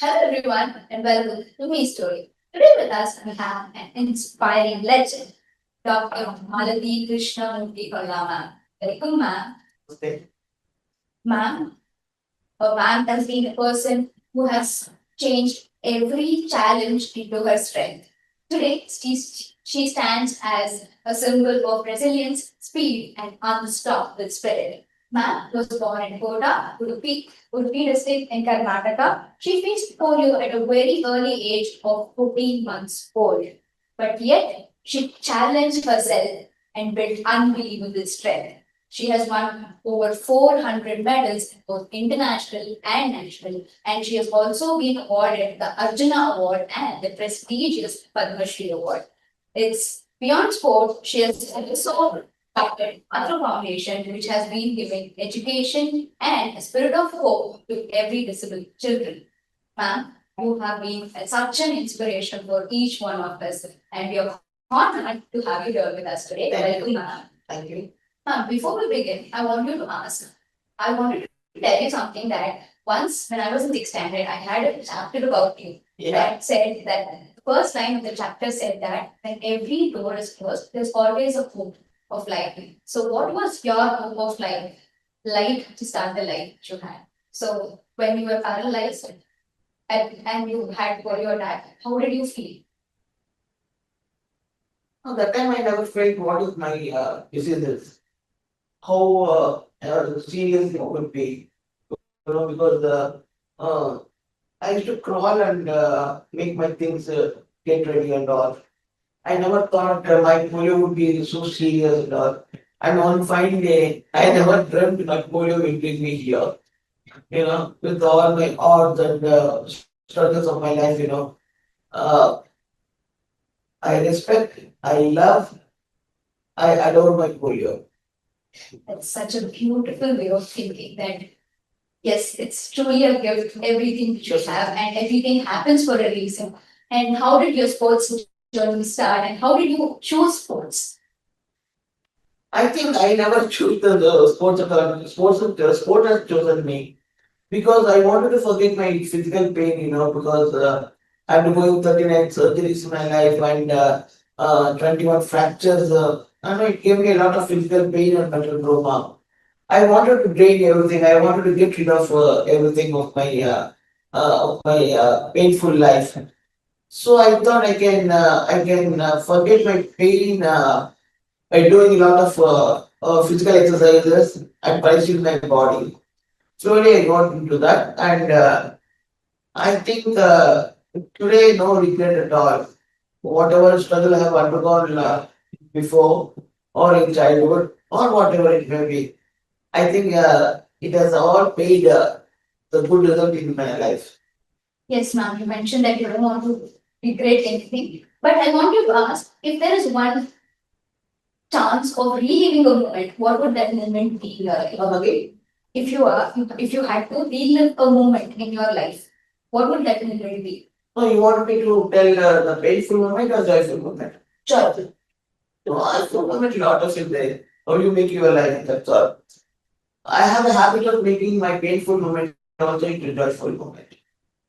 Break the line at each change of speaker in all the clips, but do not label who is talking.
Hello everyone and welcome to Mestori. Today with us we have an inspiring legend, Dr. Malathi Krishnamurthy Holla ma'am. Welcome ma'am.
Okay.
Ma'am, a ma'am has been a person who has changed every challenge into her strength. Today she stands as a symbol of resilience, speed and unstoppable spirit. Ma'am was born in Kota, Udupi district in Karnataka. She faced polio at a very early age of 14 months old. But yet, she challenged herself and built unbelievable strength. She has won over 400 medals, both international and national, and she has also been awarded the Arjuna Award and the prestigious Padma Shri Award. It's beyond sport, she has also started Matra Foundation, which has been giving education and a spirit of hope to every disabled children. Ma'am, you have been such an inspiration for each one of us, and we are honored to have you here with us today. Welcome, ma'am.
Thank you.
Ma'am, before we begin, I wanted to tell you something that once when I was in sixth standard, I had a chapter about you
Yeah.
that said that the first line of the chapter said that when every door is closed, there's always a hope of light. So, what was your hope of light to start the life that you had? So, when you were paralyzed and you had polio attack, how did you feel?
That time I never felt what is my disease is. How serious it would be. Because uh, I used to crawl and make my things get ready and all. I never thought my polio would be so serious and all. And one fine day, I never dreamt that polio will bring me here. With all my odds and struggles of my life. Uh, I respect, I love, I adore my polio.
That's such a beautiful way of thinking that yes, it's truly a gift, everything that you have, and everything happens for a reason. And how did your sports journey start, and how did you choose sports?
I think I never choose the sports academy. Sport has chosen me because I wanted to forget my physical pain, because I'm going 39 surgeries in my life and 21 fractures. I know it gave me a lot of physical pain and mental trauma. I wanted to drain everything. I wanted to get rid of everything of my painful life. So I thought I can forget my pain by doing a lot of physical exercises and punishing my body. Slowly I got into that, and I think today no regret at all. Whatever struggle I have undergone before or in childhood or whatever it may be, I think it has all paid the good result in my life.
Yes, ma'am, you mentioned that you don't want to regret anything, but I want you to ask if there is one chance of reliving a moment, what would that moment be in your life?
Okay.
If you had to relive a moment in your life, what would that moment be?
So you want me to tell the painful moment or joyful moment? Joyful. Joyful moment, lot of it there. How you make your life, that's all. I have a habit of making my painful moment also into joyful moment.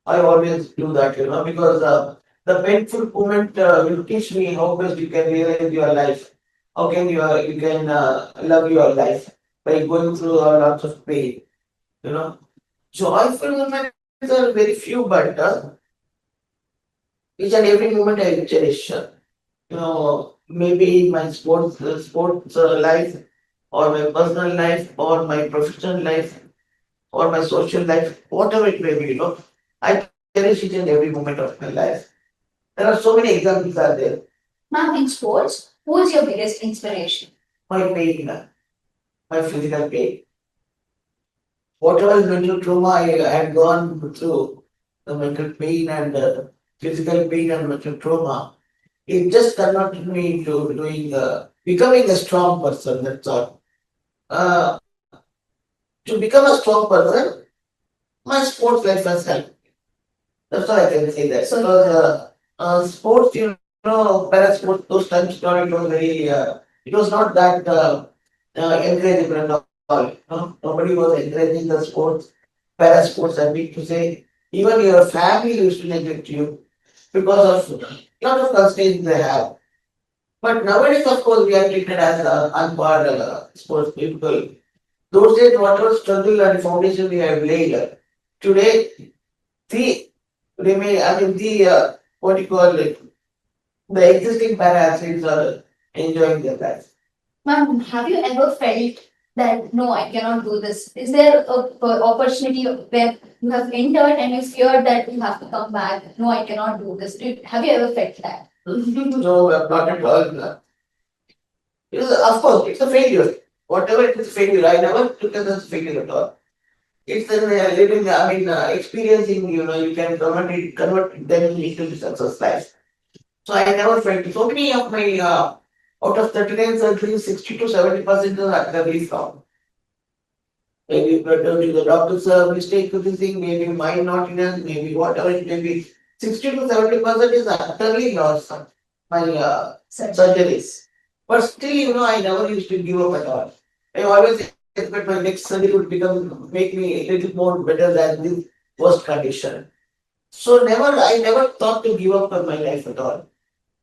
I always do that, because the painful moment will teach me how best you can realize your life. How can you can love your life by going through lots of pain. You know, joyful moments are very few, but each and every moment I cherish. Maybe my sports life, or my personal life, or my professional life, or my social life, whatever it may be. I cherish each and every moment of my life. There are so many examples are there.
Ma'am, in sports, who is your biggest inspiration?
My pain, my physical pain. Whatever mental trauma I had gone through, the mental pain and physical pain and mental trauma, it just converted me into becoming a strong person. That's all. Uh, to become a strong person, my sports life has helped. That's all I can say that.
So,
Because sports, para sports, those times, it was it was not that encouraging and all. Nobody was encouraging the sports, para sports, I mean to say. Even your family used to neglect you because of lot of constraints they have. But nowadays, of course, we are treated as unpard sports people. Those days, whatever struggle and foundation we have laid, today, the remain, I mean, the what do you call it, the existing para athletes are enjoying their life.
Ma'am, have you ever felt that no, I cannot do this? Is there a opportunity where you have entered and you feared that you have to come back? No, I cannot do this. Have you ever felt that?
No, not at all. Of course, it's a failure. Whatever it is, failure. I never took it as a failure at all. It's a living, I mean, experiencing, you can convert them into the success life. So I never felt so many of my, out of 39 surgeries, 60 to 70% are actively found. Maybe probably the doctor's mistake to this thing, maybe my naughtiness, maybe whatever it may be. 60 to 70% is utterly lost my surgeries. But still, I never used to give up at all. I always expect my next surgery would make me a little more better than the worst condition. So I never thought to give up on my life at all.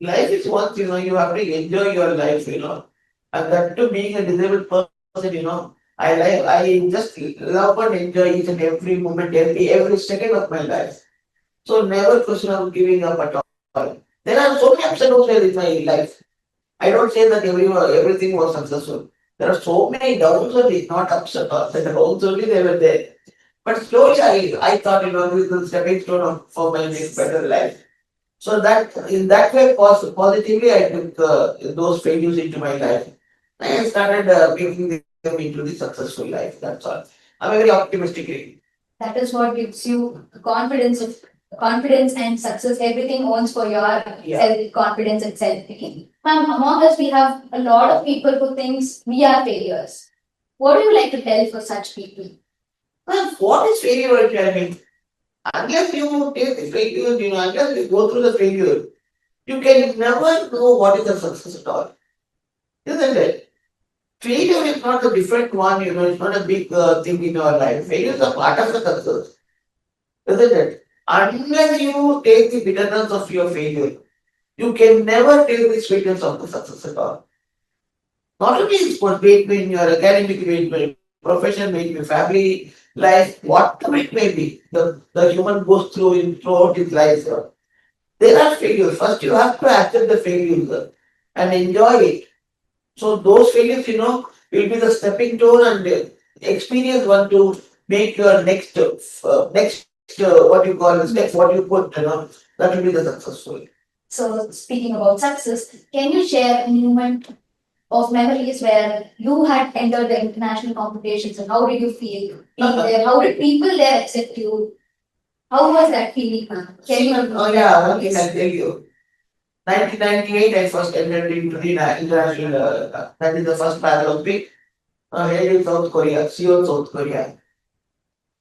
Life is once, you have to enjoy your life. And that to being a disabled person, I just love and enjoy each and every moment, every second of my life. So never question of giving up at all. There are so many ups and downs in my life. I don't say that everything was successful. There are so many downs only, not ups at all. The downs only they were there. But slowly I thought, this is the stepping stone for my next better life. So that in that way, positively, I took those failures into my life. And I started making them into the successful life. That's all. I'm a very optimistic lady.
That is what gives you confidence and success. Everything owns for your self confidence and self belief. Ma'am, among us we have a lot of people who thinks we are failures. What do you like to tell for such people?
Well, what is failure? I mean, unless you take the failure, unless you go through the failure, you can never know what is the success at all. Isn't it? Failure is not a different one, it's not a big thing in your life. Failure is a part of the success, isn't it? Unless you take the bitterness of your failure, you can never take the sweetness of the success at all. Not only in sport, be it in your academic, be it in profession, be it in family life, whatever it may be, the human goes throughout his life. There are failures. First, you have to accept the failures and enjoy it. So those failures, will be the stepping stone and experience one to make your what you call step, what you put, that will be the successful.
So speaking about success, can you share a moment of memories where you had entered the international competitions and how did you feel being there? How did people there accept you? How was that feeling, ma'am? Can you?
Oh yeah, one thing I'll tell you. 1998, I first entered into the international, that is the first Paralympic, held in South Korea, Seoul, South Korea.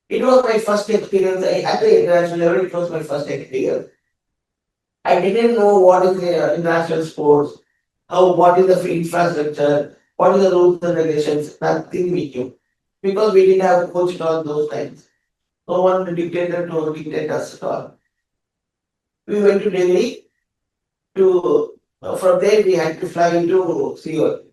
It was my first experience. At the international level, it was my first experience. I didn't know what is the international sports, what is the infrastructure, what is the rules and regulations, nothing we knew. Because we didn't have a coach at all those times. No one dictate us at all. We went to Delhi from there we had to fly into Seoul.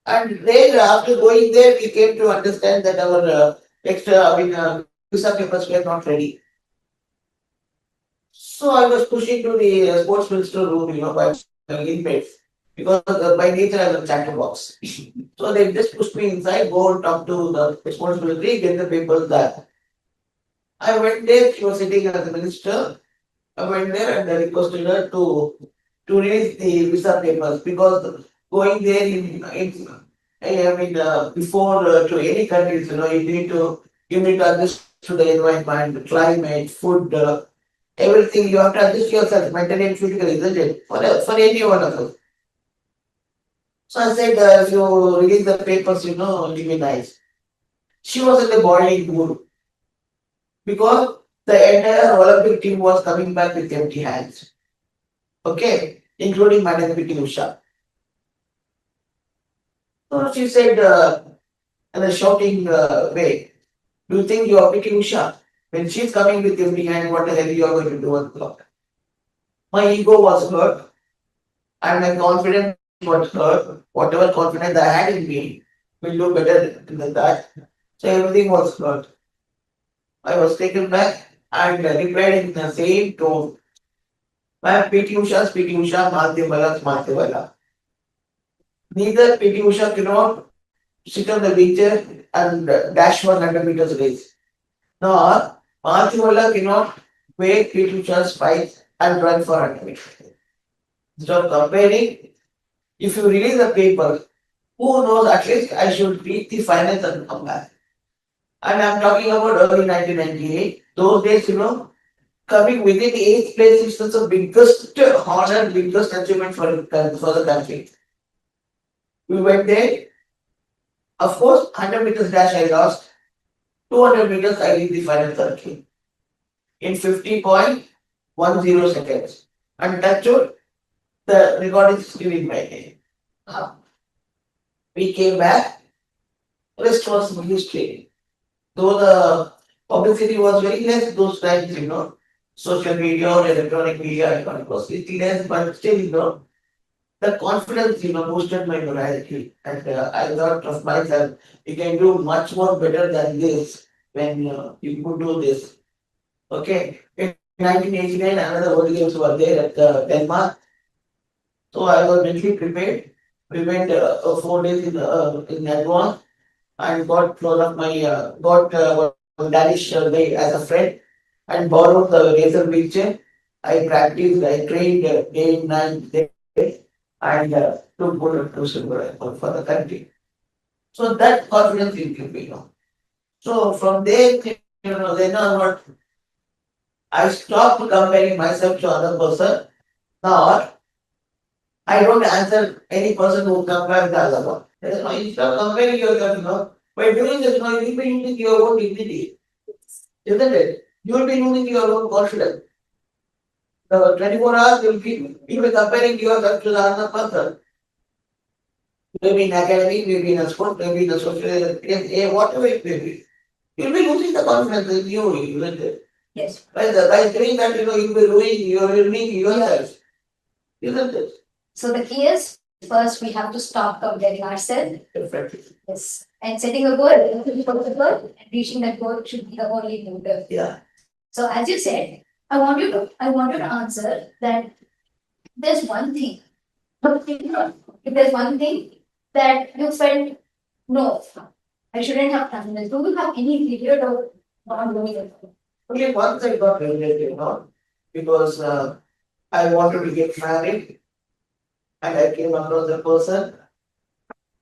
And then after going there, we came to understand that our visa papers were not ready. So I was pushing to the sports minister room, by inmates, because by nature I was a chatterbox. So they just pushed me inside, go and talk to the sports ministry, get the papers there. I went there, she was sitting as a minister. I went there and I requested her to release the visa papers because going there before to any countries, you need to adjust to the environment, climate, food, everything. You have to adjust yourself mentally and physically, isn't it? For any one of us. So I said, if you release the papers, it'll be nice. She was in the boiling mood because the entire Olympic team was coming back with empty hands. Okay, including Madam PT Usha. So she said in a shouting way, do you think you are PT Usha? When she's coming with empty hand, what the hell you are going to do on the clock? My ego was hurt and my confidence was hurt. Whatever confidence I had in me will do better than that. So everything was hurt. I was taken back and replied in the same tone. Ma'am, PT Usha, PT Usha, Mahatma Mahatma. Neither PT Usha cannot sit on the wheelchair and dash 100 meters race. Nor Mahatma cannot weigh PT Usha's spikes and run for 100 meters. Instead of comparing, if you release the paper, who knows, at least I should reach the finals and come back. And I'm talking about early 1998. Those days, coming within the eighth place is the biggest honor, biggest achievement for the country. We went there. Of course, 100 meters dash I lost. 200 meters I reached the final circle in 50.10 seconds. And that's what the record is still in my name. We came back. Rest was history. Though the publicity was very less those times, social media or electronic media, it was little less, but still, the confidence, boosted my morality. And I thought of myself, you can do much more better than this when you could do this. Okay. In 1989, another World Games were there at Denmark. So I was mentally prepared. We went 4 days in advance and got one of my got one Danish guy as a friend and borrowed the laser wheelchair. I practiced, I trained day and night there and took good to silver for the country. So that confidence increased, So from there, then onward, I stopped comparing myself to other person. Now I don't answer any person who compares the other one. There is no instead of comparing yourself, by doing this, you will be losing your own dignity, isn't it? You will be losing your own confidence. The 24 hours you'll be comparing yourself to the other person. Maybe in academic, maybe in a sport, maybe in a social experience, whatever it may be. You'll be losing the confidence in you, isn't it?
Yes.
By doing that, you'll be ruining yourself, isn't it?
So the key is first we have to stop comparing ourselves.
Definitely.
Yes. And setting a goal, and reaching that goal should be the only motive.
Yeah.
So as you said, I want you to answer that there's one thing. If there's one thing that you felt, no, I shouldn't have done this. Do you have any regret of not doing it?
Only once I got regret, because I wanted to get married and I came across a person.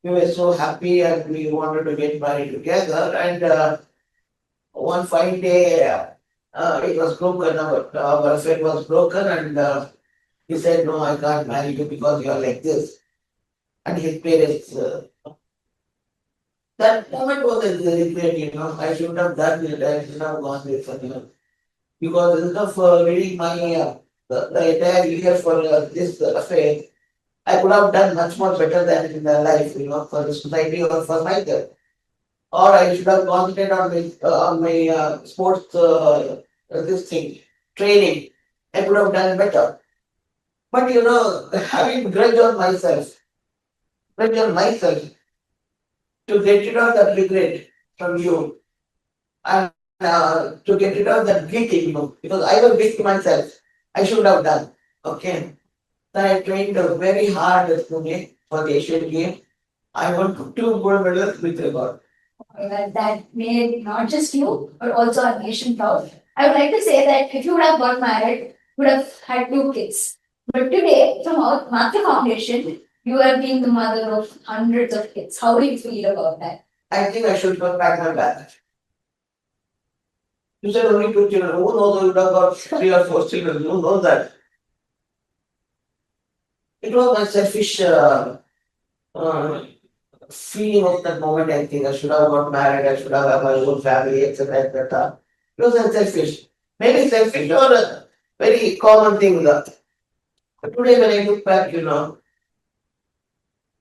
We were so happy and we wanted to get married together. And one fine day, it was broken. Our affair was broken, and he said, "No, I can't marry you because you are like this." And his parents. That moment was a regret, I should have done it. I should have gone with because instead of reading my the entire year for this affair, I could have done much more better than in life, for the society or for myself. Or I should have concentrated on my sports this thing training. I could have done better. But having grudge on myself to get rid of that regret from you and to get rid of that guilt in you because I was guilty myself. I should have done. Okay. Then I trained very hard for the Asian game. I won 2 gold medals with record.
That made not just you, but also our nation proud. I would like to say that if you would have got married, you would have had 2 kids. But today, from our Matra Foundation, you are being the mother of hundreds of kids. How do you feel about that?
I think I should come back my back. You said only 2 children. Who knows you would have got 3 or 4 children? Who knows that? It was my selfish feeling of that moment. I think I should have got married, I should have had my own family, etc. etc. It was selfish. Maybe selfish or a very common thing. But today, when I look back,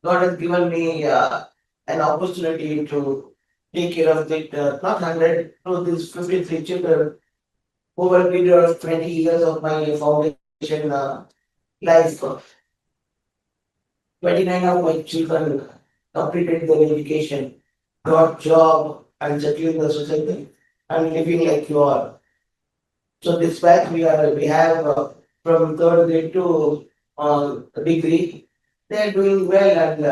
God has given me an opportunity to take care of it, not 100, no, these 53 children over a period of 20 years of my foundation life. 29 of my children completed their education, got job, and settled in the society, and living like you are. So this batch we have from third grade to degree. They are doing well, and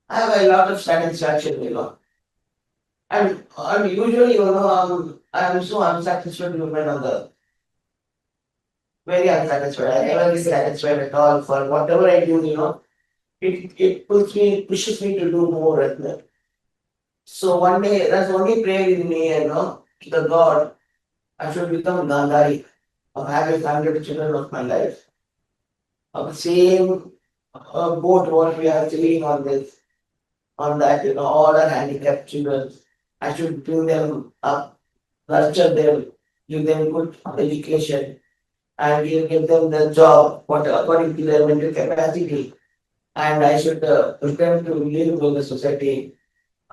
I have a lot of satisfaction. And usually, I'm so unsatisfied woman on the very unsatisfied. I never get satisfied at all for whatever I do. It pushes me to do more. And so one day, that's only prayer in me, to the God, I should become Gandhari of having 100 children of my life. Of the same boat what we are sailing on that, all our handicapped children. I should bring them up, nurture them, give them good education, and give them the job according to their mental capacity. And I should push them to live in the society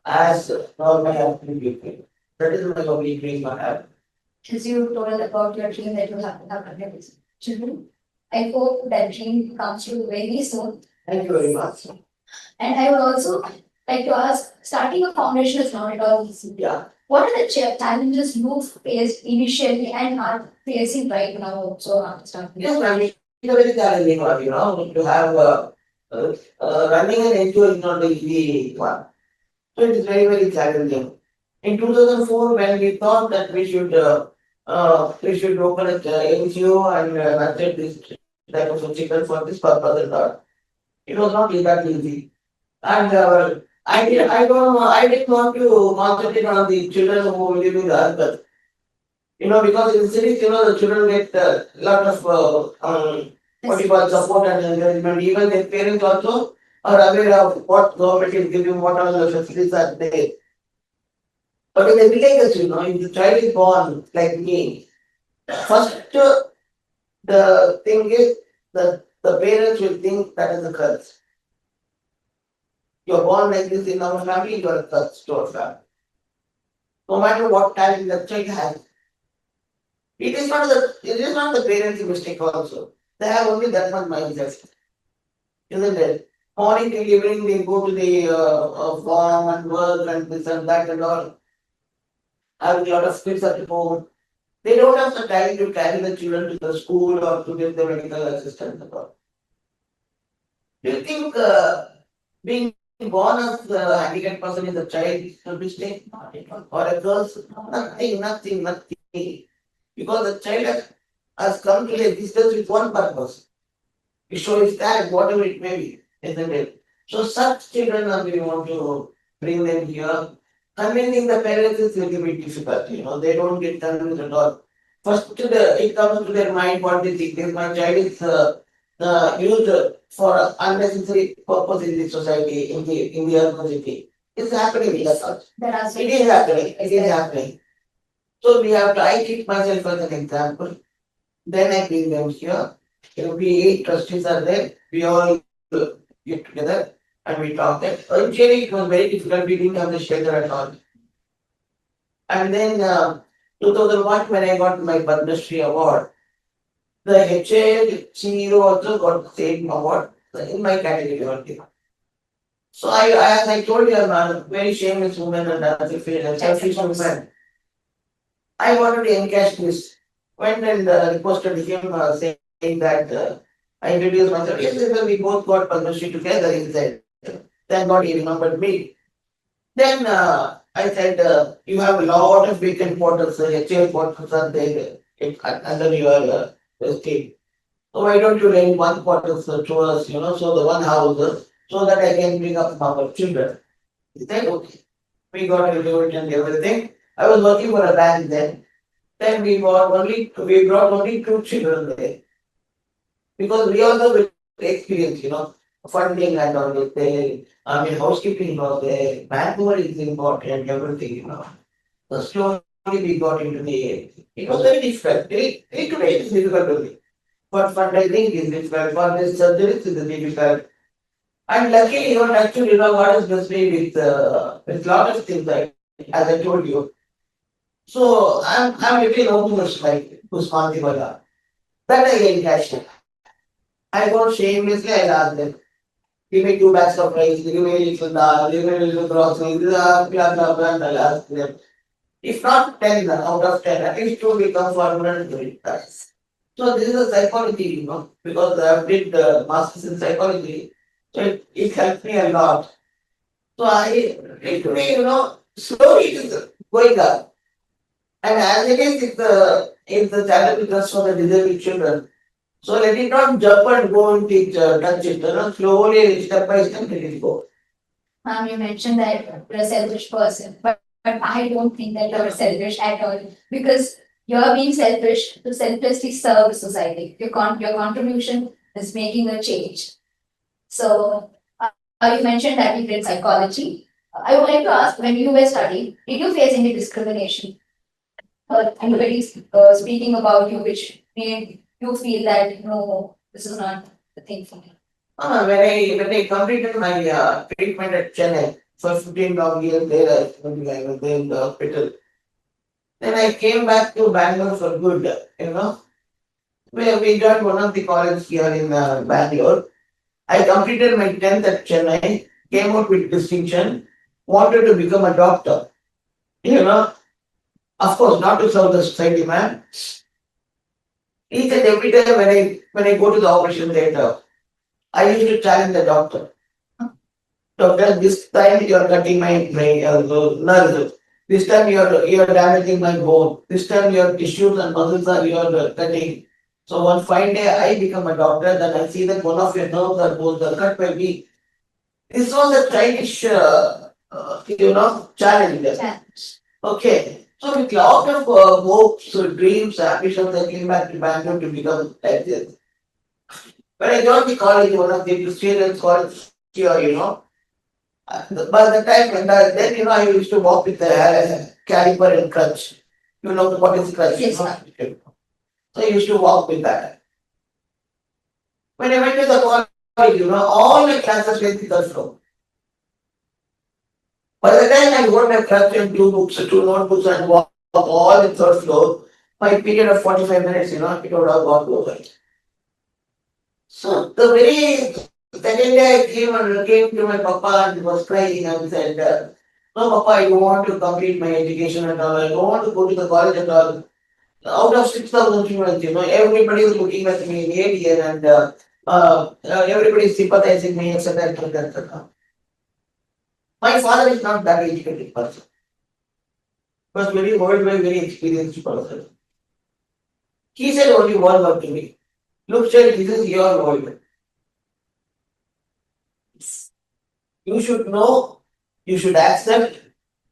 as normal as people. That is my only dream I have.
As you told about your dream that you have to have 100 children, I hope that dream comes true very soon.
Thank you very much.
And I would also like to ask, starting a foundation is not at all easy.
Yeah.
What are the challenges you faced initially and are facing right now? So after starting.
Yes, ma'am. It's a very challenging one, to have running an NGO is not the easy one. So it is very, very challenging. In 2004, when we thought that we should open an NGO and nurture this type of chicken for this purpose and all, it was not that easy. And I didn't want to concentrate on the children who live in the urban. Because in cities, the children get a lot of what you call support and encouragement. Even their parents also are aware of what government is giving, what all the facilities are there. But in the villages, if the child is born like me, first the thing is that the parents will think that is a curse. You're born like this in our family, you're a curse to our family. No matter what talent the child has. It is not the parents' mistake also. They have only that much mindset. Isn't it? Morning till evening they go to the farm and work and this and that and all. Having a lot of kids at home. They don't have the time to carry the children to the school or to get the medical assistance and all. Do you think being born as a handicapped person is a child a mistake? Or a girl? Nothing. Because the child has come to existence with one purpose. To show his talent, whatever it may be, isn't it? So such children we want to bring them here. Convincing the parents is a little bit difficult, they don't get convinced at all. First it comes to their mind what they think. If my child is used for unnecessary purpose in the society, in the urban city. It's happening in the such. It is happening. So I keep myself as an example. Then I bring them here. We 8 trustees are there. We all get together and we talk that. Initially it was very difficult. We didn't have the shelter at all. And then 2001 when I got my Padma Shri award, the HA CEO also got the same award in my category only. So as I told you, I'm a very shameless woman and a selfish woman. I wanted to encash this. Went and requested him saying that I introduced myself. Yes, we both got Padma Shri together, he said. Thank God he remembered me. Then I said, you have a lot of vacant quarters, HA quarters are there under your estate. So why don't you rent one quarter to us, so the one house, so that I can bring up our children. He said, okay. We got a result and everything. I was working for a bank then. Then we brought only 2 children there. Because we also with experience, funding and all is there. Housekeeping was there. Manpower is important, everything. So slowly we got into it was very difficult. Today it is difficult only. But fundraising is difficult. For this surgery is difficult. And luckily, actually, God has blessed me with lot of things. as I told you. So I'm little almost like Usman Wala. That I get cash. I go shamelessly, I'll ask them. Give me 2 bags of rice, give me a little dal, give me a little groceries, blah, blah, blah, blah, and I'll ask them. If not 10 out of 10, at least 2 become 400 times. So this is a psychology, because I did masters in psychology. So it helped me a lot. So today, slowly it is going up. And as it is, if the channel is just for the disabled children, so let it not jump and go and teach, touch it. Slowly, step by step, let it go.
Ma'am, you mentioned that you're a selfish person, but I don't think that you're selfish at all because you're being selfish to selflessly serve society. Your contribution is making a change. So, you mentioned that you did psychology. I would like to ask, when you were studying, did you face any discrimination? Or anybody speaking about you which made you feel that no, this is not the thing for me?
When I completed my treatment at Chennai for 15 long years there, I was there in the hospital. Then I came back to Bangalore for good, We joined one of the colleges here in Bangalore. I completed my 10th at Chennai, came out with distinction, wanted to become a doctor. You know, of course, not to serve the society, man. Each and every time when I go to the operation theatre, I used to challenge the doctor. Doctor, this time you are cutting my nerves. This time you are damaging my bone. This time your tissues and muscles are you are cutting. So one fine day I become a doctor, then I see that one of your nerves or bones are cut by me. This was a childish, challenge. Okay. So with lot of hopes, dreams, ambitions, I came back to Bangalore to become like this. When I joined the college, one of the prestigious colleges here, by the time then I used to walk with a caliper and crutch. You know what is crutch?
Yes,
So I used to walk with that. When I went to the college, all my classes were in the third floor. By the time I got my crutch and 2 books, 2 notebooks and walk all the third floor, my period of 45 minutes, it would have gone over. So the very second day I came to my papa and was crying and said, no papa, I don't want to complete my education at all. I don't want to go to the college at all. Out of 6,000 students, everybody is looking at me in alien and everybody is sympathizing me, etc. etc. My father is not that educated person. He was very worldwide, very experienced person. He said only one word to me. Look, child, this is your world. You should know, you should accept,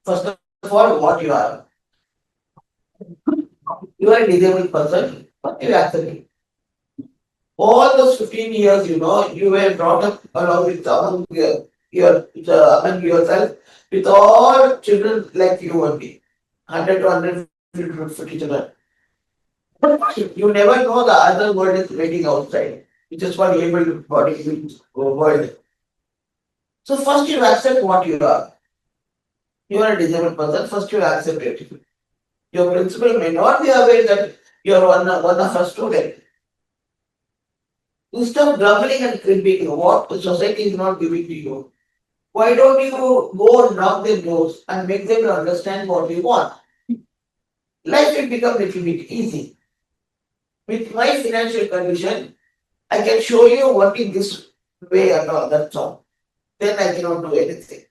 first of all, what you are. You are a disabled person, but you accept it. All those 15 years, you were brought up along with among yourself with all children like you only. 100 to 150 children. You never know the other world is waiting outside, which is what able body world. So first you accept what you are. You are a disabled person, first you accept it. Your principal may not be aware that you are one of a student. Instead of grumbling and cribbing what the society is not giving to you, why don't you go and knock their doors and make them understand what you want? Life will become a little bit easy. With my financial condition, I can show you what in this way or not, that's all. Then I cannot do anything.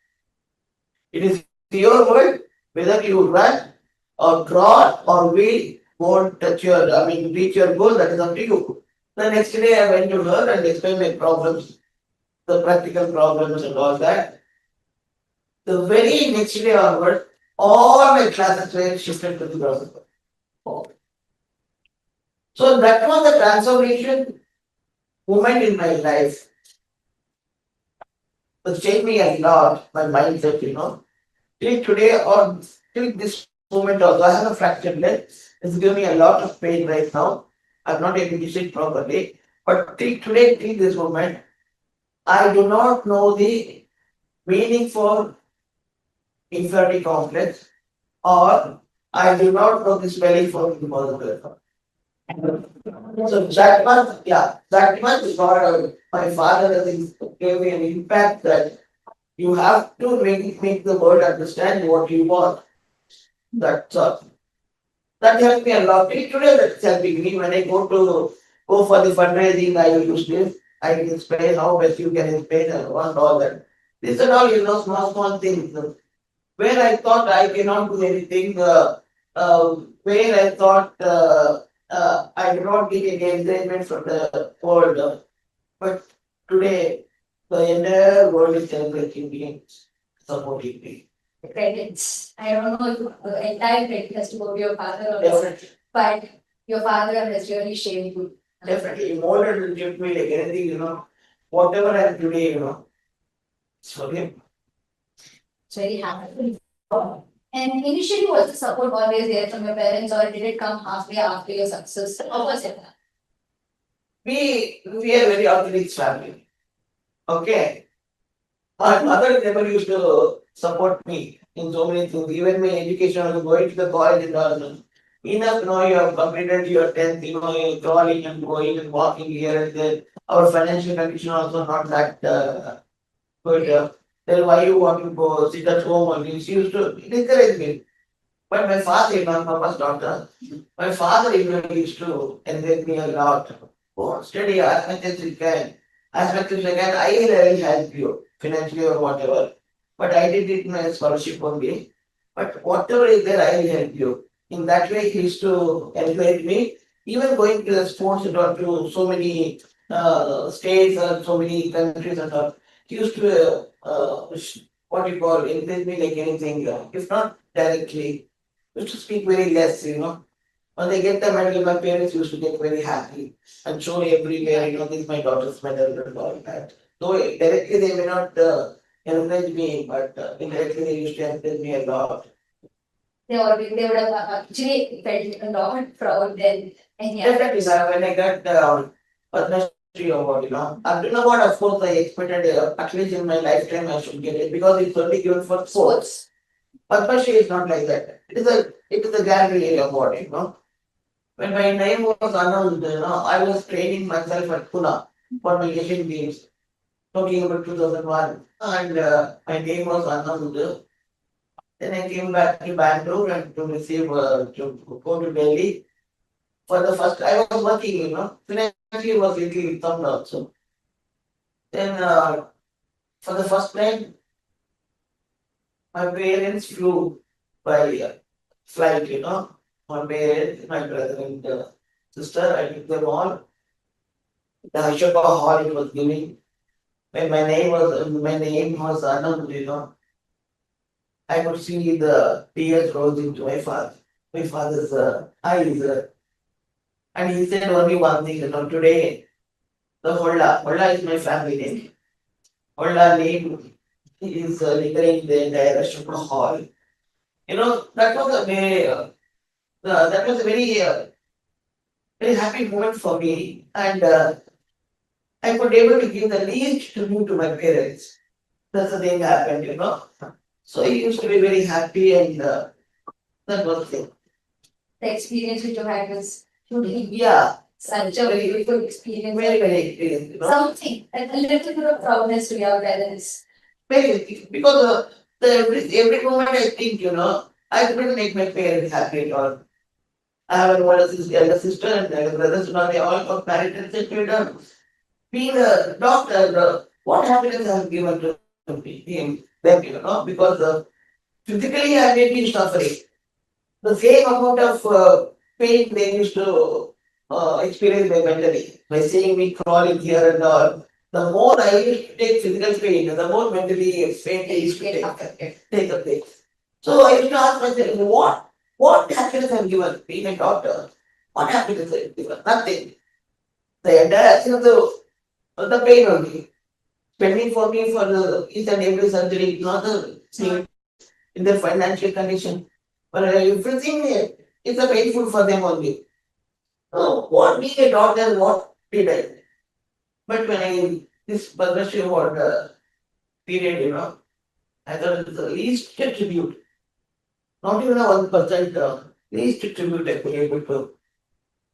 It is your world, whether you run or draw or wheel, won't reach your goal, that is up to you. The next day I went to her and explained my problems, the practical problems and all that. The very next day onward, all my classes were shifted to the ground floor. So that was the transformation moment in my life. It changed me a lot, my mindset, Till today or till this moment also, I have a fractured leg. It's giving me a lot of pain right now. I'm not able to sit properly. But till today, till this moment, I do not know the meaning for inferiority complex, or I do not know this spelling for the possible. So that much, yeah, that much is not my father gave me an impact that you have to make the world understand what you want. That's that helped me a lot. Today that's helping me when I go for the fundraising. I use this. I explain how best you can explain and all that. This and all, small things. Where I thought I cannot do anything, where I thought I do not get any encouragement from the world. But today, the entire world is celebrating me, supporting me.
Credits. I don't know if the entire credit has to go to your father or not,
Definitely,
but your father has really shaped you.
definitely, he molded and shaped me like anything, whatever I am today, it's for him.
It's very happy. And initially, was the support always there from your parents, or did it come halfway after your success? How was it?
We are very orthodox family. Okay. My mother never used to support me in so many things. Even my education, I was going to the college and all. Enough, you have completed your 10th, you're crawling and going and walking here and there. Our financial condition also not that good. Then why you want to go sit at home only? She used to encourage me. But my father, my papa's daughter, my father used to encourage me a lot. Go study as much as you can. As much as I can, I will help you financially or whatever. But I did it in my scholarship only. But whatever is there, I will help you. In that way, he used to encourage me. Even going to the sports and all to so many states and so many countries and all. He used to, what you call, encourage me like anything. If not directly, used to speak very less. When they get the medal, my parents used to get very happy and show everywhere, this is my daughter's medal and all that. Though directly they may not encourage me, but indirectly they used to encourage me a lot. They would have actually felt a lot proud than any other. Definitely, sir. When I got Padma Shri award, I don't know what, of course, I expected, at least in my lifetime, I should get it because it's only given for sports. Padma Shri is not like that. It is a gallery award. When my name was announced, I was training myself at Pune for my Asian Games, talking about 2001, and my name was announced. Then I came back to Bangalore and to receive to go to Delhi. For the first, I was working, financially was little thumbed also. Then for the first time, my parents flew by flight, My parents, my brother and sister, I took them all. The Ashoka Hall it was giving. When my name was announced, I could see the tears rose into my father's eyes. And he said only one thing, today the Holla is my family name. Holla name is lingering the entire Ashoka Hall. That was a very happy moment for me, and I could able to give the least tribute to my parents. That's the thing happened. So I used to be very happy, and that was the thing. The experience which you had was truly, yeah, such a very beautiful experience. Very, very experience. Something, a little bit of proudness to your parents. Very, because every moment I think, I couldn't make my parents happy at all. I have an elder sister and elder brothers, they all got married and settled. Being a doctor, what happiness has given to them, because physically I may be suffering. The same amount of pain they used to experience by mentally. By seeing me crawling here and all, the more I used to take physical pain, the more mentally pain I used to take a place. So I used to ask myself, what happiness have given being a doctor? What happiness have given? Nothing. The entire thing of the pain only. Spending for me for each and every surgery, not the same in their financial condition. But everything is a painful for them only. So what being a doctor, what did I? But when this Padma Shri award period, I thought it was the least tribute, not even a 1%, least tribute I could be able to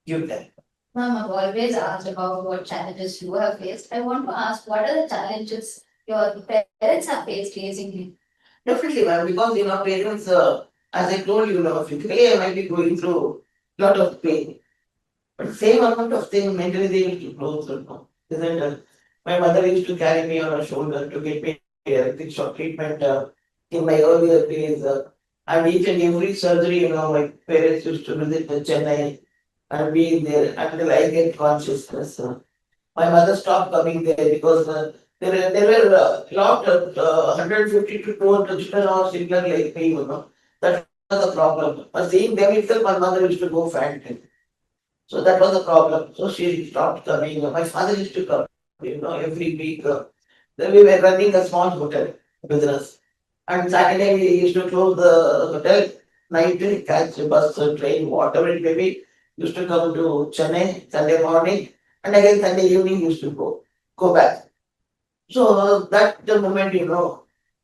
give them.
Ma'am, I've always asked about what challenges you have faced. I want to ask what are the challenges your parents have faced raising you?
Definitely, ma'am, because parents, as I told you, physically I might be going through a lot of pain, but same amount of thing mentally they used to go through. No? Isn't it? My mother used to carry me on her shoulder to get me electric shock treatment in my earlier days. And each and every surgery, my parents used to visit Chennai and be there until I get consciousness. My mother stopped coming there because there were lot of 150 to 200 children or similar like me, That was the problem. But seeing them itself, my mother used to go faint. So that was the problem. So she stopped coming. My father used to come, every week. Then we were running a small hotel business. And Saturday we used to close the hotel. Night we catch a bus or train, whatever it may be. Used to come to Chennai Sunday morning, and again Sunday evening used to go back. So that the moment,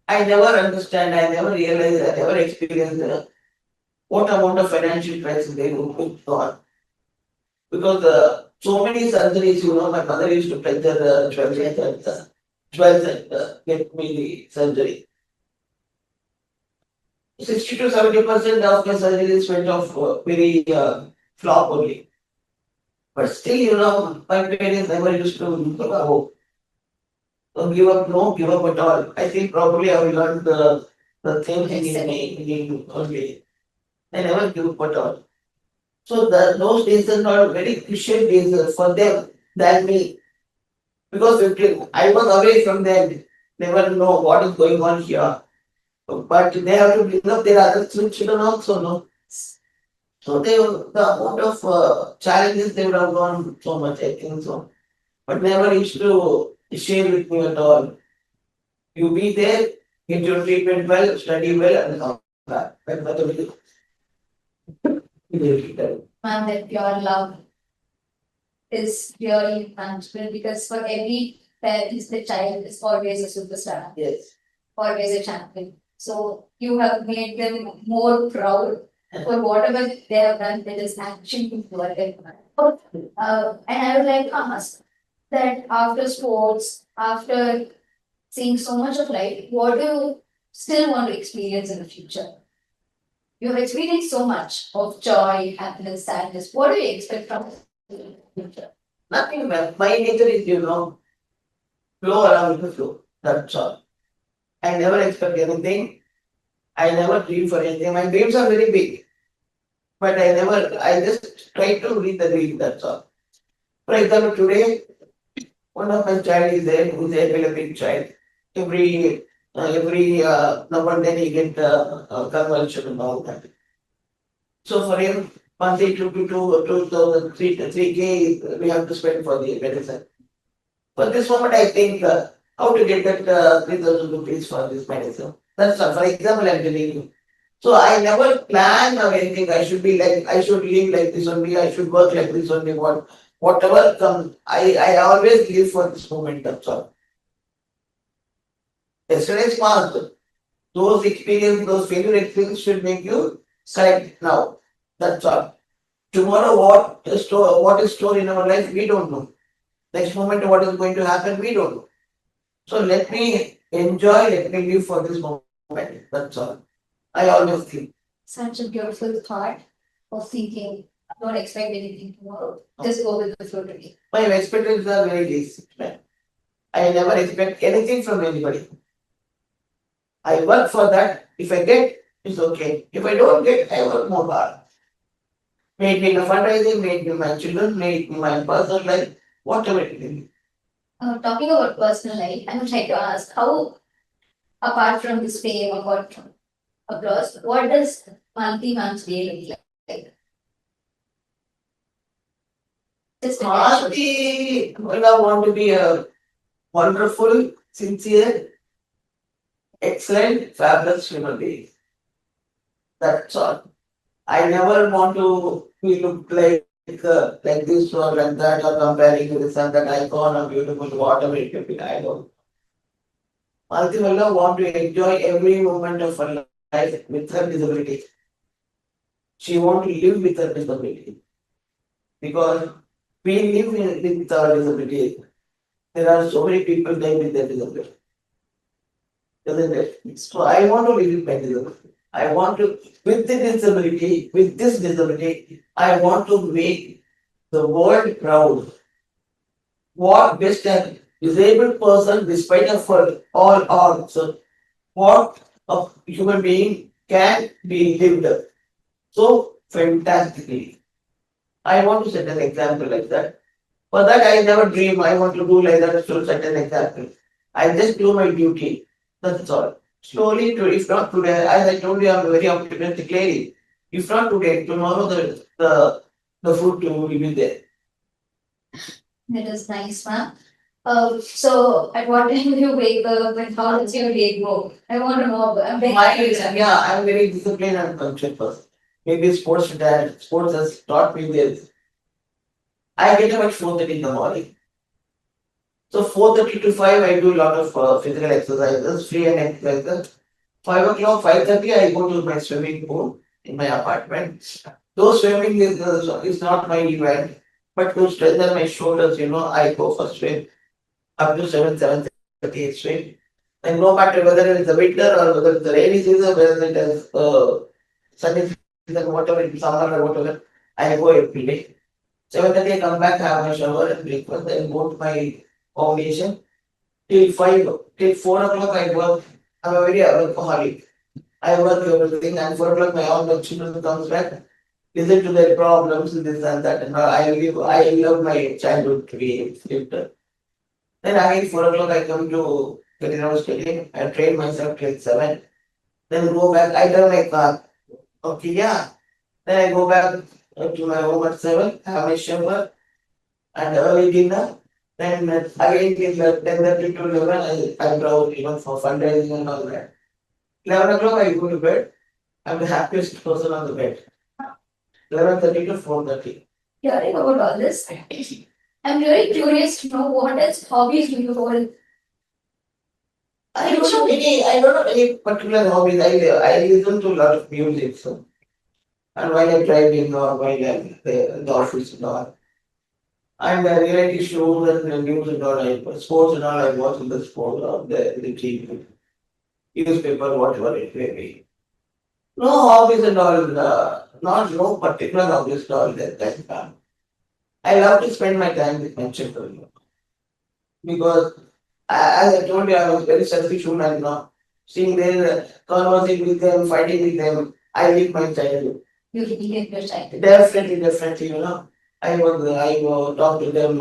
I never understand, I never realized, I never experienced what amount of financial crisis they would put on. Because so many surgeries, my mother used to pleasure 12 and get me the surgery. 60 to 70% of my surgeries went off very flop only. But still, my parents never used to give up hope. Don't give up, no give up at all. I think probably I will learn the same thing in only. I never give up at all. So those days are not very crucial days for them than me. Because I was away from them, never know what is going on here. But they have to bring up their other children also, no? So the amount of challenges they would have gone so much, I think so. But never used to share with me at all. You be there, get your treatment well, study well, and come back. But nothing
Ma'am, that pure love is really tangible because for every parent, the child is always a superstar.
Yes.
Always a champion. So you have made them more proud for whatever they have done that is actually worth it. And I would like to ask that after sports, after seeing so much of life, what do you still want to experience in the future? You have experienced so much of joy, happiness, sadness. What do you expect from the future?
Nothing, ma'am. My nature is, flow around with the flow. That's all. I never expect anything. I never dream for anything. My dreams are very big. But I just try to read the dream, that's all. For example, today, one of my child is there who is a developing child. Every now and then he get convulsion and all that. So for him, monthly 2,000, 3K we have to spend for the medicine. For this moment, I think how to get that 3,000 rupees for this medicine. That's all. For example, I'm telling you. So I never plan or anything. I should live like this only. I should work like this only. Whatever comes, I always live for this moment. That's all. Yesterday's past. Those experience, those failure experiences should make you correct now. That's all. Tomorrow, what is stored in our life, we don't know. Next moment, what is going to happen, we don't know. So let me enjoy, let me live for this moment. That's all. I always think.
Such a beautiful thought of thinking. Don't expect anything tomorrow. Just go with the flow today.
My expectations are very basic. I never expect anything from anybody. I work for that. If I get, it's okay. If I don't get, I work more hard. May it be in a fundraising, may it be my children, may it be my personal life, whatever it is.
Talking about personal life, I would like to ask how, apart from this fame, apart from applause, what does Malathi ma'am's day look like? Just a question.
Malathi, I want to be a wonderful, sincere, excellent, fabulous human being. That's all. I never want to be look like this or like that or comparing to this and that icon or beautiful whatever it could be. I don't. Malathi Holla want to enjoy every moment of her life with her disability. She want to live with her disability because we live with our disability. There are so many people dying with their disability, isn't it? So I want to live with my disability. I want to, with the disability, with this disability, I want to make the world proud. What best an disabled person, despite of her all odds, what a human being can be lived so fantastically. I want to set an example like that. For that, I never dream I want to do like that to set an example. I just do my duty. That's all. Slowly, if not today, as I told you, I'm a very optimistic lady. If not today, tomorrow the food will be there.
That is nice, ma'am. So at what time do you wake up and how does your day go? I want to know. I'm very curious.
Yeah, I'm very disciplined and punctual person. Maybe sports has taught me this. I get up at 4:30 in the morning. So 4:30 to 5, I do a lot of physical exercises, free and exercises. 5 o'clock, 5:30, I go to my swimming pool in my apartment. Though swimming is not my event, but to strengthen my shoulders, I go for swim up to 7:30 swim. And no matter whether it's the winter or whether it's the rainy season, whether it is sunny season, whatever, in summer or whatever, I go every day. 7:30, I come back, have my shower and breakfast, then go to my foundation. Till 5, till 4 o'clock, I work. I'm a very workaholic. I work everything, and 4 o'clock, all my children comes back, listen to their problems, this and that, and all. I love my childhood to be lived. Then again, 4 o'clock, I come to Katirao Stadium. I train myself till 7. Then go back, I turn my car. Okay, yeah. Then I go back to my home at 7, have my shower and early dinner. Then again till 10:30 to 11, I travel even for fundraising and all that. 11 o'clock, I go to bed. I'm the happiest person on the bed. 11:30 to 4:30.
Hearing about all this, I'm really curious to know what else hobbies do you hold?
I don't know any particular hobbies. I listen to a lot of music. So, and while I'm driving or while I'm in the office and all. And reality shows and news and all, sports and all, I watch in the sport or the TV, newspaper, whatever it may be. No hobbies and all, not no particular hobbies and all that time. I love to spend my time with my children because, as I told you, I was very selfish woman now. Seeing them, conversing with them, fighting with them, I live my childhood.
You get your child.
Definitely. I will talk to them.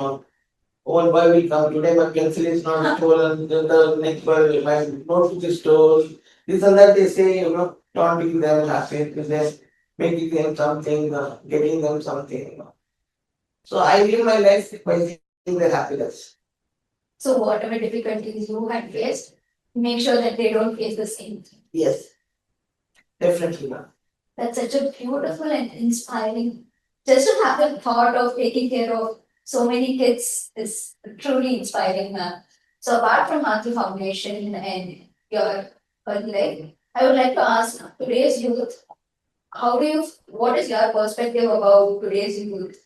One boy will come today, my pencil is not stolen, the next boy, my notebook is stolen. This and that they say, taunting them, happy with them, making them something, getting them something. So I live my life by seeing their happiness.
So whatever difficulties you had faced, make sure that they don't face the same thing.
Yes, definitely not.
That's such a beautiful and inspiring. Just to have the thought of taking care of so many kids is truly inspiring, ma'am. So apart from Hathi Foundation and your early life, I would like to ask today's youth, what is your perspective about today's youth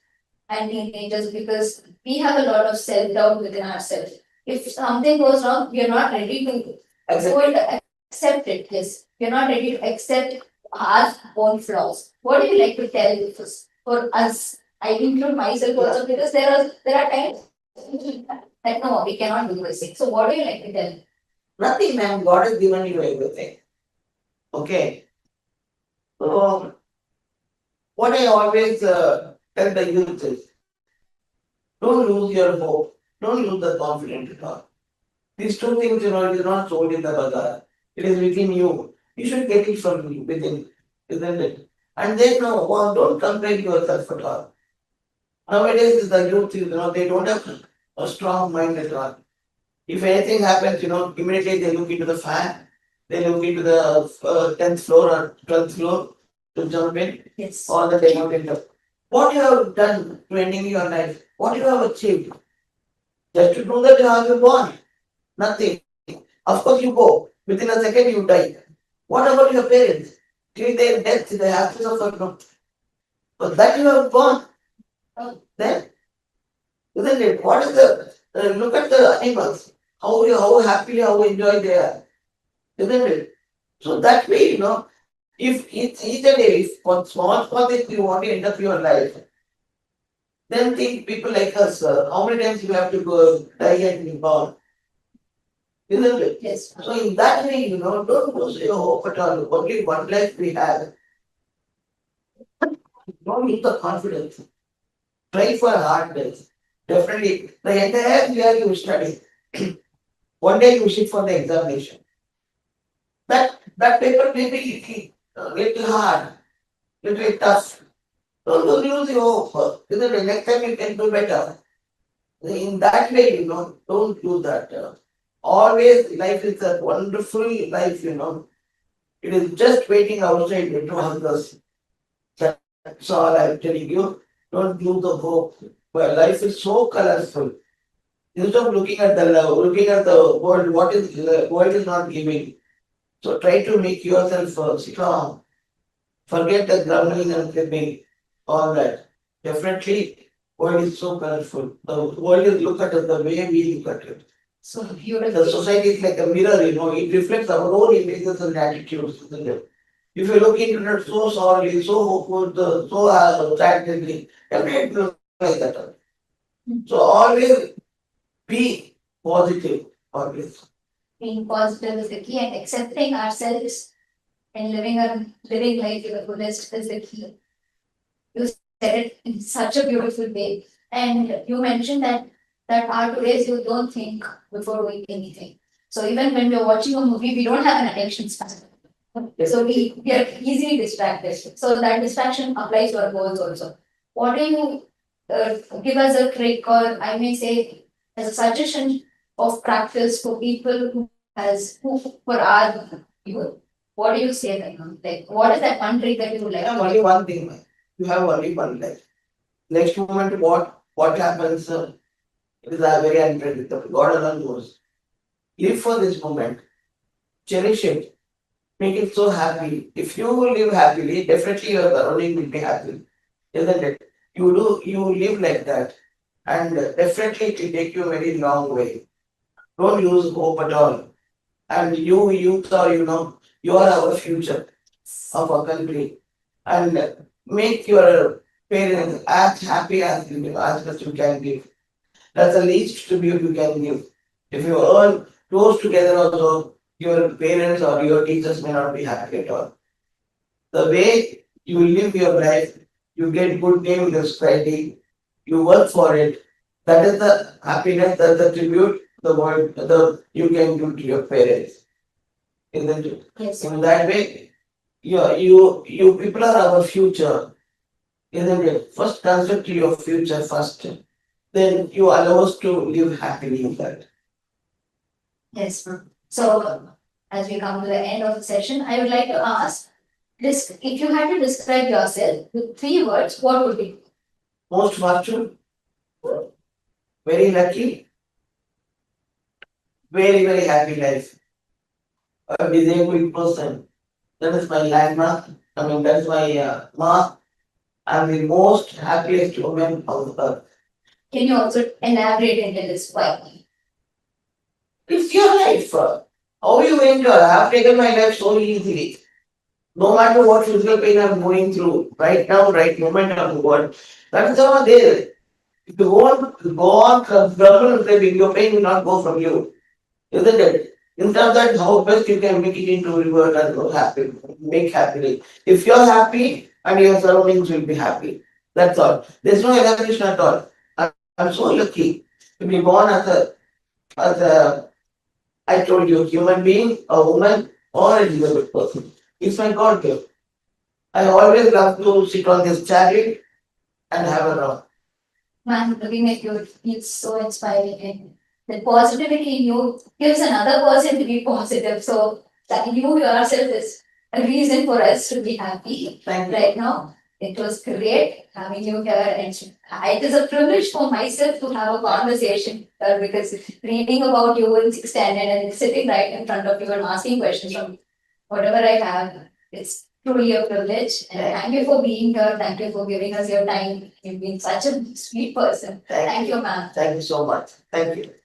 and teenagers? Because we have a lot of self-doubt within ourselves. If something goes wrong, we are not ready to accept it. Yes, we are not ready to accept our own flaws. What do you like to tell for us? I include myself also because there are times that no, we cannot do this thing. So what do you like to tell?
Nothing, ma'am. God has given you everything. Okay. So what I always tell the youth is, don't lose your hope. Don't lose the confidence at all. These two things, it is not sold in the bazaar. It is within you. You should get it from within, isn't it? And then, no, don't compare yourself at all. Nowadays, the youth, they don't have a strong mind at all. If anything happens, immediately they look into the fan, they look into the 10th floor or 12th floor to jump in.
Yes.
All the day out into. What you have done to ending your life? What you have achieved? Just to know that you have been born. Nothing. Of course, you go. Within a second, you die. What about your parents? Till their death, they have to suffer. No? But that you have gone. Then, isn't it? What is the look at the animals? How happily, how enjoy they are, isn't it? So that way, if it's each and every for small things you want to end up your life, then think people like us, how many times you have to go die and be born, isn't it?
Yes.
So in that way, don't lose your hope at all. Only one life we have. Don't lose the confidence. Try for hard days. Definitely, the entire year you study. One day you sit for the examination. That paper may be little hard, little tough. Don't lose your hope. Isn't it? Next time you can do better. In that way, don't do that. Always life is a wonderful life, It is just waiting outside to hug us. That's all I'm telling you. Don't lose the hope. But life is so colorful. Instead of looking at the love, looking at the world, what is the world is not giving. So try to make yourself strong. Forget the grumbling and cribbing, all that. Definitely, world is so colorful. The world is look at it the way we look at it.
So
The
beautiful.
society is like a mirror, it reflects our own images and attitudes, isn't it? If you look into it so sorely, so hopeful, so tragically, definitely it looks like that. So always be positive, always.
Being positive is the key, and accepting ourselves and living life to the fullest is the key. You said it in such a beautiful way. And you mentioned that our today's youth don't think before doing anything. So even when we're watching a movie, we don't have an attention span. So we are easily distracted. So that distraction applies to our goals also. What do you give us a trick, or I may say as a suggestion of practice for people who for our youth? What do you say then? Like what is that one trick that you would like
You have
to
only one thing, man. You have only one life. Next moment, what happens it is very unpredictable. God alone knows. Live for this moment. Cherish it. Make it so happy. If you live happily, definitely your surrounding will be happy, isn't it? You live like that, and definitely it will take you a very long way. Don't lose hope at all. And you youth are, you are our future of our country, and make your parents as happy as much you can give. That's the least tribute you can give. If you earn close together also, your parents or your teachers may not be happy at all. The way you live your life, you get good name in the society, you work for it. That is the happiness, that's the tribute the world the you can give to your parents. Isn't it?
Yes.
In that way, you people are our future, isn't it? First consider your future first. Then you allow us to live happily in that.
Yes. So, as we come to the end of the session, I would like to ask this: if you had to describe yourself with 3 words, what would it be?
Most fortune, very lucky, very happy life. A disabled person. That is my landmark. That is my mark. I'm the most happiest woman on the earth.
Can you also elaborate into this? Why?
It's your life. How you enjoy? I have taken my life so easily. No matter what physical pain I'm going through, right now, right moment I'm going. That is all there. If you go on trouble, your pain will not go from you. Isn't it? Instead of that, how best you can make it into revert and go happy, make happily. If you're happy and your surroundings will be happy. That's all. There's no elaboration at all. I'm so lucky to be born as a I told you, human being, a woman, or a disabled person. It's my God gift. I always love to sit on this chariot and have a run.
Man, looking at you, it's so inspiring. And the positivity in you gives another person to be positive. So that you yourself is a reason for us to be happy
Thank you.
right now. It was great having you here, and it is a privilege for myself to have a conversation because reading about you in 6th standard and sitting right in front of you and asking questions from whatever I have, it's truly a privilege. And thank you for being here. Thank you for giving us your time. You've been such a sweet person. Thank you, ma'am.
Thank you so much. Thank you.